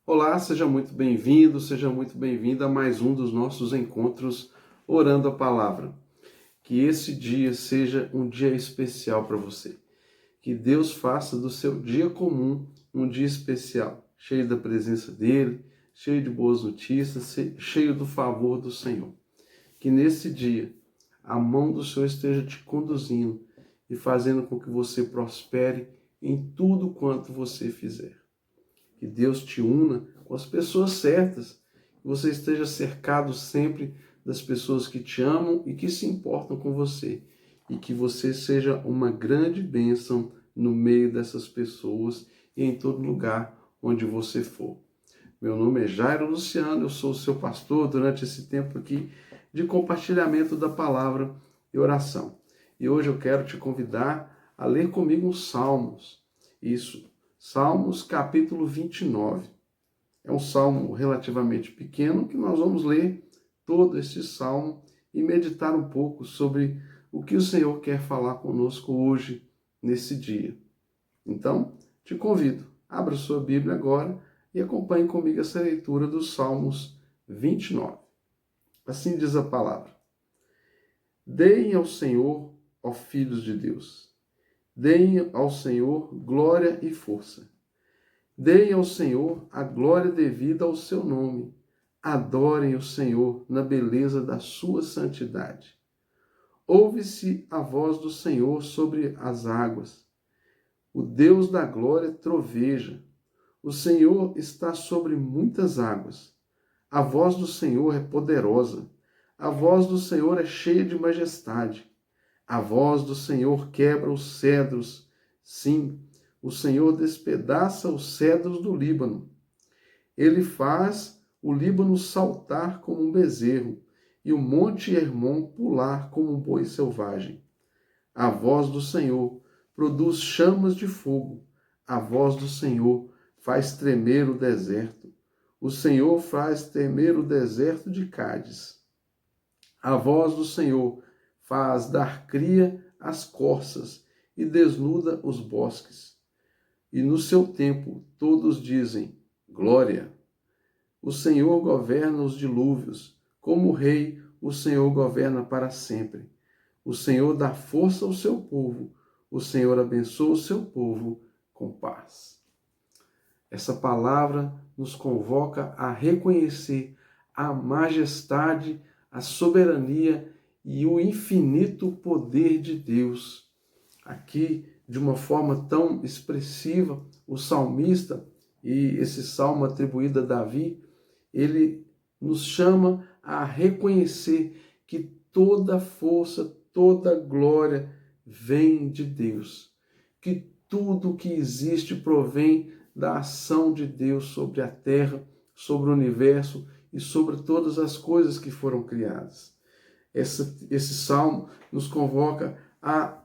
Olá, seja muito bem-vindo, seja muito bem-vinda a mais um dos nossos encontros Orando a Palavra. Que esse dia seja um dia especial para você. Que Deus faça do seu dia comum um dia especial, cheio da presença dEle, cheio de boas notícias, cheio do favor do Senhor. Que nesse dia a mão do Senhor esteja te conduzindo e fazendo com que você prospere em tudo quanto você fizer. Que Deus te una com as pessoas certas, que você esteja cercado sempre das pessoas que te amam e que se importam com você, e que você seja uma grande bênção no meio dessas pessoas e em todo lugar onde você for. Meu nome é Jairo Luciano, eu sou o seu pastor durante esse tempo aqui de compartilhamento da palavra e oração. E hoje eu quero te convidar a ler comigo os Salmos. Isso, Salmos capítulo 29. É um salmo relativamente pequeno que nós vamos ler todo esse salmo e meditar um pouco sobre o que o Senhor quer falar conosco hoje, nesse dia. Então, te convido, abra sua Bíblia agora e acompanhe comigo essa leitura dos Salmos 29. Assim diz a palavra: Deem ao Senhor, ó filhos de Deus, deem ao Senhor glória e força. Deem ao Senhor a glória devida ao seu nome. Adorem o Senhor na beleza da sua santidade. Ouve-se a voz do Senhor sobre as águas. O Deus da glória troveja. O Senhor está sobre muitas águas. A voz do Senhor é poderosa. A voz do Senhor é cheia de majestade. A voz do Senhor quebra os cedros. Sim, o Senhor despedaça os cedros do Líbano. Ele faz o Líbano saltar como um bezerro e o monte Hermon pular como um boi selvagem. A voz do Senhor produz chamas de fogo. A voz do Senhor faz tremer o deserto. O Senhor faz tremer o deserto de Cádiz. A voz do Senhor faz dar cria às corças e desnuda os bosques. E no seu tempo todos dizem: Glória! O Senhor governa os dilúvios. Como rei, o Senhor governa para sempre. O Senhor dá força ao seu povo. O Senhor abençoa o seu povo com paz. Essa palavra nos convoca a reconhecer a majestade, a soberania e o infinito poder de Deus. Aqui, de uma forma tão expressiva, o salmista, e esse salmo atribuído a Davi, ele nos chama a reconhecer que toda força, toda glória vem de Deus, que tudo que existe provém da ação de Deus sobre a terra, sobre o universo e sobre todas as coisas que foram criadas. Esse salmo nos convoca a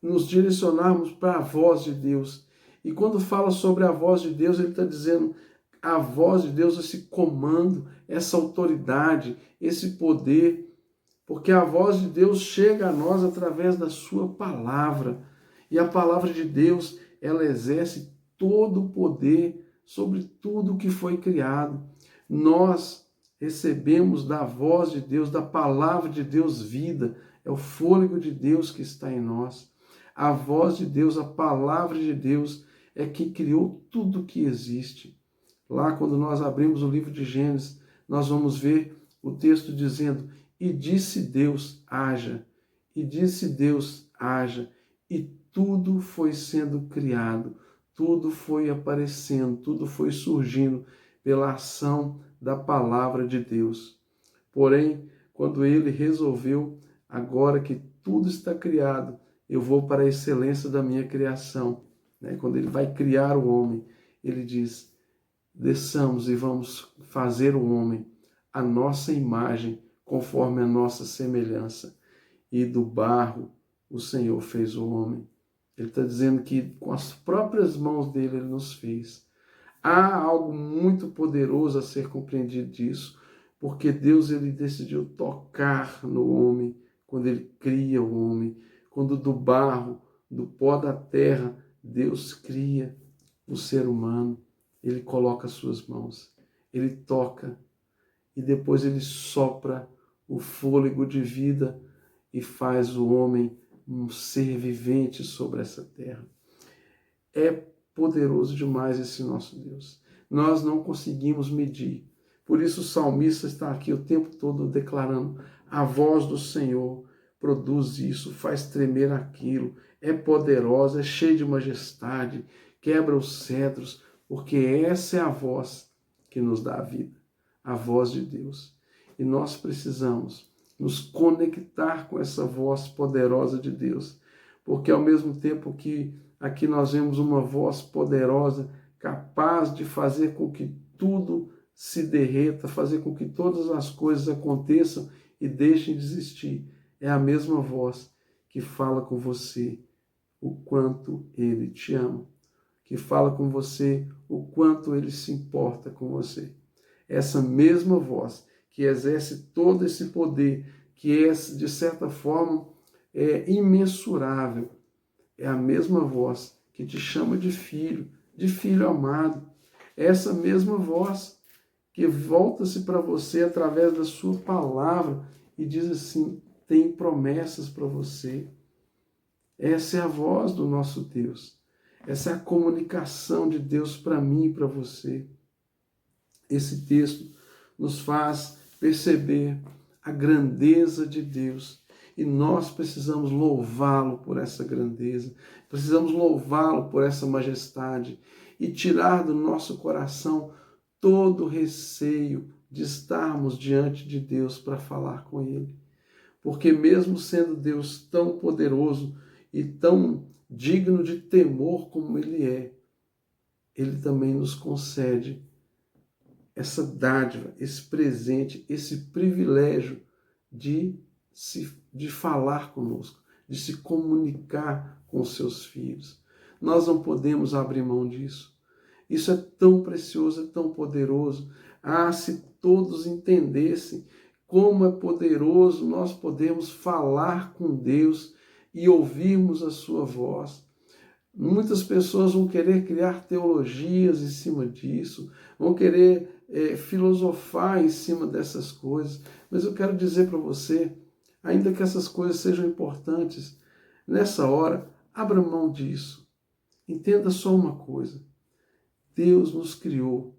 nos direcionarmos para a voz de Deus. E quando fala sobre a voz de Deus, ele está dizendo a voz de Deus, esse comando, essa autoridade, esse poder, porque a voz de Deus chega a nós através da sua palavra. E a palavra de Deus, ela exerce todo o poder sobre tudo que foi criado. Nós recebemos da voz de Deus, da palavra de Deus, vida. É o fôlego de Deus que está em nós. A voz de Deus, a palavra de Deus é quem criou tudo que existe. Lá, quando nós abrimos o livro de Gênesis, nós vamos ver o texto dizendo: E disse Deus, haja. E disse Deus, haja. E tudo foi sendo criado, tudo foi aparecendo, tudo foi surgindo pela ação da palavra de Deus. Porém, quando ele resolveu, agora que tudo está criado, eu vou para a excelência da minha criação. Quando ele vai criar o homem, ele diz: desçamos e vamos fazer o homem a nossa imagem, conforme a nossa semelhança. E do barro o Senhor fez o homem. Ele está dizendo que com as próprias mãos dele ele nos fez. Há algo muito poderoso a ser compreendido disso, porque Deus ele decidiu tocar no homem quando ele cria o homem, quando do barro, do pó da terra, Deus cria o ser humano. ele coloca as suas mãos, ele toca e depois ele sopra o fôlego de vida e faz o homem um ser vivente sobre essa terra. É poderoso demais esse nosso Deus. Nós não conseguimos medir. Por isso o salmista está aqui o tempo todo declarando: a voz do Senhor produz isso, faz tremer aquilo, é poderosa, é cheia de majestade, quebra os cedros, porque essa é a voz que nos dá a vida, a voz de Deus. E nós precisamos nos conectar com essa voz poderosa de Deus, porque ao mesmo tempo que aqui nós vemos uma voz poderosa, capaz de fazer com que tudo se derreta, fazer com que todas as coisas aconteçam e deixem de existir. É a mesma voz que fala com você o quanto Ele te ama, que fala com você o quanto Ele se importa com você. Essa mesma voz que exerce todo esse poder, que é, de certa forma, imensurável, é a mesma voz que te chama de filho amado. É essa mesma voz que volta-se para você através da sua palavra e diz assim: tem promessas para você. Essa é a voz do nosso Deus. Essa é a comunicação de Deus para mim e para você. Esse texto nos faz perceber a grandeza de Deus e nós precisamos louvá-lo por essa grandeza, precisamos louvá-lo por essa majestade e tirar do nosso coração todo o receio de estarmos diante de Deus para falar com Ele. Porque mesmo sendo Deus tão poderoso e tão digno de temor como Ele é, Ele também nos concede essa dádiva, esse presente, esse privilégio de falar conosco, de se comunicar com os seus filhos. Nós não podemos abrir mão disso. Isso é tão precioso, é tão poderoso. Ah, se todos entendessem como é poderoso nós podemos falar com Deus e ouvirmos a sua voz. Muitas pessoas vão querer criar teologias em cima disso, vão querer filosofar em cima dessas coisas, mas eu quero dizer para você, ainda que essas coisas sejam importantes, nessa hora, abra mão disso. Entenda só uma coisa: Deus nos criou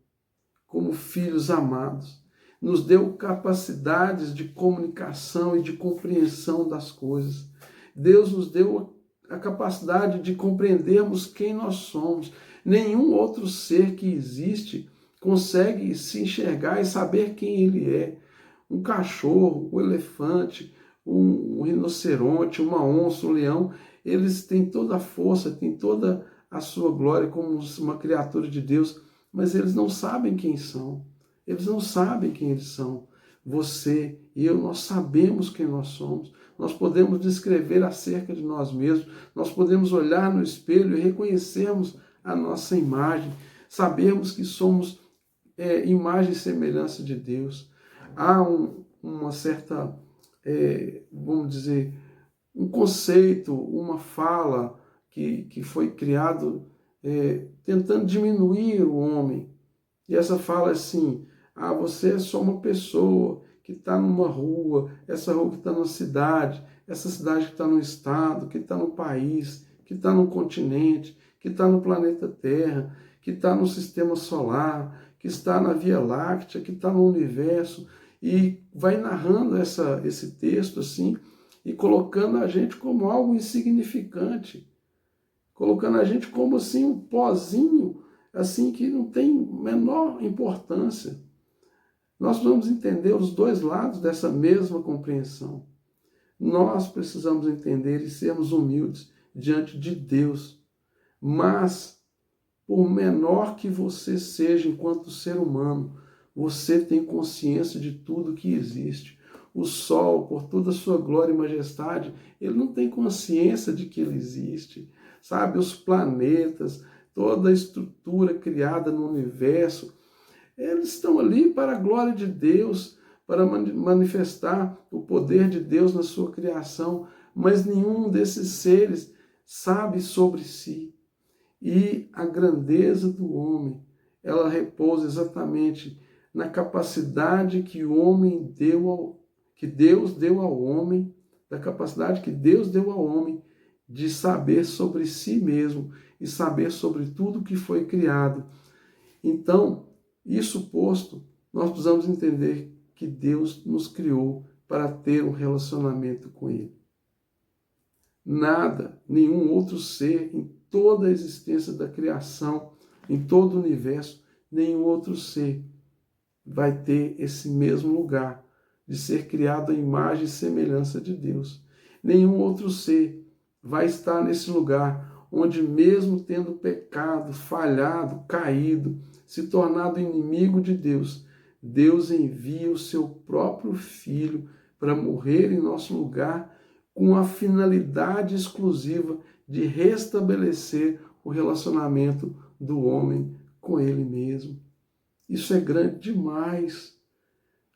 como filhos amados, nos deu capacidades de comunicação e de compreensão das coisas. Deus nos deu a capacidade de compreendermos quem nós somos. Nenhum outro ser que existe consegue se enxergar e saber quem ele é. Um cachorro, um elefante, um rinoceronte, uma onça, um leão, eles têm toda a força, têm toda a sua glória como uma criatura de Deus, mas eles não sabem quem são. Eles não sabem quem eles são. Você e eu, nós sabemos quem nós somos. Nós podemos descrever acerca de nós mesmos. Nós podemos olhar no espelho e reconhecermos a nossa imagem. Sabermos que somos imagem e semelhança de Deus. Há uma certa, vamos dizer, um conceito, uma fala que foi criado tentando diminuir o homem. E essa fala é assim: ah, você é só uma pessoa que está numa rua, essa rua que está numa cidade, essa cidade que está no estado, que está no país, que está no continente, que está no planeta Terra, que está no sistema solar, que está na Via Láctea, que está no universo, e vai narrando esse texto assim, e colocando a gente como algo insignificante, colocando a gente como assim um pozinho, assim que não tem menor importância. Nós vamos entender os dois lados dessa mesma compreensão. Nós precisamos entender e sermos humildes diante de Deus, mas por menor que você seja enquanto ser humano, você tem consciência de tudo que existe. O sol, por toda a sua glória e majestade, ele não tem consciência de que ele existe. Sabe, os planetas, toda a estrutura criada no universo, eles estão ali para a glória de Deus, para manifestar o poder de Deus na sua criação, mas nenhum desses seres sabe sobre si. E a grandeza do homem ela repousa exatamente na capacidade que o homem que Deus deu ao homem, da capacidade que Deus deu ao homem de saber sobre si mesmo e saber sobre tudo que foi criado. Então, isso posto, nós precisamos entender que Deus nos criou para ter um relacionamento com Ele. Nada, nenhum outro ser em toda a existência da criação, em todo o universo, nenhum outro ser vai ter esse mesmo lugar de ser criado à imagem e semelhança de Deus. Nenhum outro ser vai estar nesse lugar onde, mesmo tendo pecado, falhado, caído, se tornado inimigo de Deus, Deus envia o seu próprio Filho para morrer em nosso lugar com a finalidade exclusiva de restabelecer o relacionamento do homem com ele mesmo. Isso é grande demais.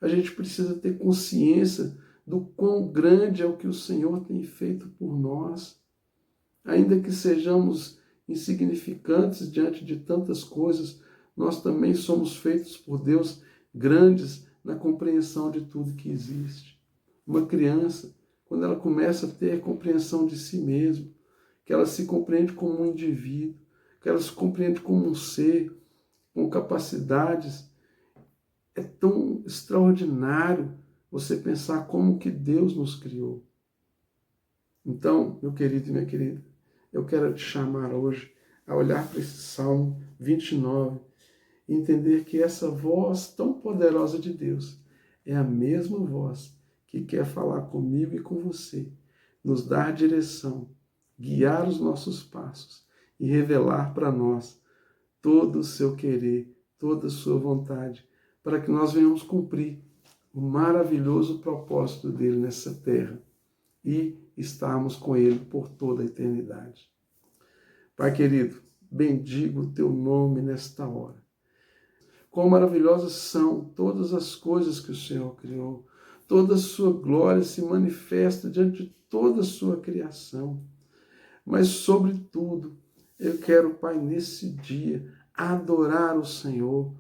A gente precisa ter consciência do quão grande é o que o Senhor tem feito por nós. Ainda que sejamos insignificantes diante de tantas coisas, nós também somos feitos por Deus grandes na compreensão de tudo que existe. Uma criança, quando ela começa a ter compreensão de si mesma, que ela se compreende como um indivíduo, que ela se compreende como um ser com capacidades, é tão extraordinário você pensar como que Deus nos criou. Então, meu querido e minha querida, eu quero te chamar hoje a olhar para esse Salmo 29 e entender que essa voz tão poderosa de Deus é a mesma voz que quer falar comigo e com você, nos dar direção, guiar os nossos passos e revelar para nós todo o seu querer, toda a sua vontade, para que nós venhamos cumprir o maravilhoso propósito dele nessa terra e estarmos com ele por toda a eternidade. Pai querido, bendigo o teu nome nesta hora. Quão maravilhosas são todas as coisas que o Senhor criou. Toda a sua glória se manifesta diante de toda a sua criação. Mas, sobretudo, eu quero, Pai, nesse dia, adorar o Senhor,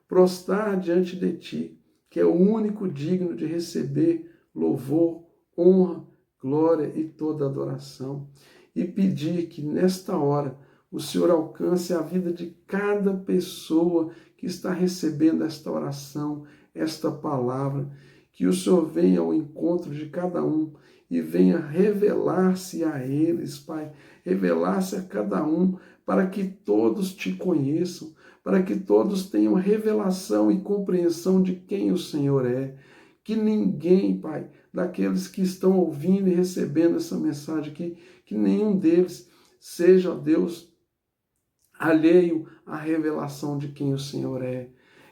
prostrar diante de Ti, que é o único digno de receber louvor, honra, glória e toda adoração. E pedir que, nesta hora, o Senhor alcance a vida de cada pessoa que está recebendo esta oração, esta palavra, que o Senhor venha ao encontro de cada um e venha revelar-se a eles, Pai, revelar-se a cada um, para que todos te conheçam, para que todos tenham revelação e compreensão de quem o Senhor é. Que ninguém, Pai, daqueles que estão ouvindo e recebendo essa mensagem aqui, que nenhum deles seja, Deus, alheio à revelação de quem o Senhor é.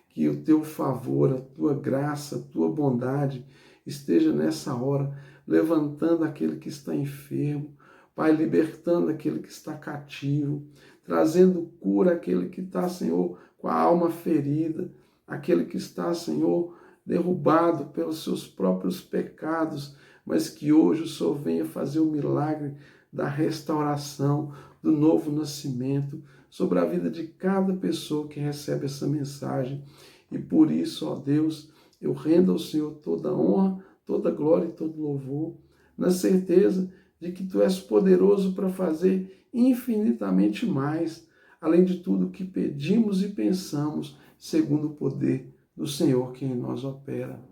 Que o teu favor, a tua graça, a tua bondade esteja nessa hora, levantando aquele que está enfermo, Pai, libertando aquele que está cativo, trazendo cura àquele que está, Senhor, com a alma ferida, aquele que está, Senhor, derrubado pelos seus próprios pecados, mas que hoje o Senhor venha fazer o milagre da restauração, do novo nascimento, sobre a vida de cada pessoa que recebe essa mensagem. E por isso, ó Deus, eu rendo ao Senhor toda honra, toda glória e todo louvor, na certeza de que Tu és poderoso para fazer infinitamente mais, além de tudo que pedimos e pensamos, segundo o poder do Senhor que em nós opera.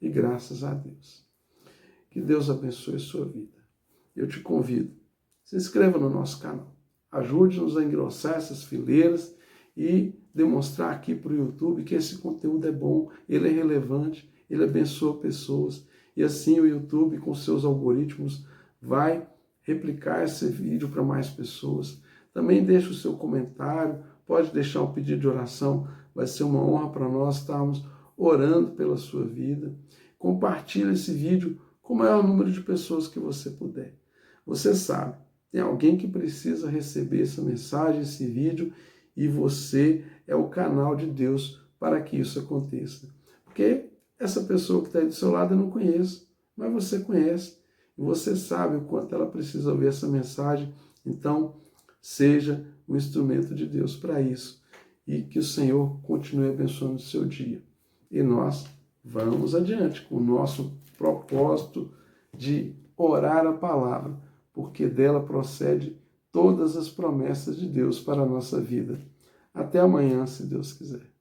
E graças a Deus. Que Deus abençoe a sua vida. Eu te convido, se inscreva no nosso canal. Ajude-nos a engrossar essas fileiras e demonstrar aqui para o YouTube que esse conteúdo é bom, ele é relevante, ele abençoa pessoas. E assim o YouTube, com seus algoritmos, vai replicar esse vídeo para mais pessoas. Também deixe o seu comentário, pode deixar um pedido de oração, vai ser uma honra para nós estarmos orando pela sua vida. Compartilhe esse vídeo com o maior número de pessoas que você puder. Você sabe, tem alguém que precisa receber essa mensagem, esse vídeo, e você é o canal de Deus para que isso aconteça. Porque essa pessoa que está aí do seu lado eu não conheço, mas você conhece. E você sabe o quanto ela precisa ouvir essa mensagem. Então, seja um instrumento de Deus para isso. e que o Senhor continue abençoando o seu dia. E nós vamos adiante com o nosso propósito de orar a palavra, porque dela procede todas as promessas de Deus para a nossa vida. Até amanhã, se Deus quiser.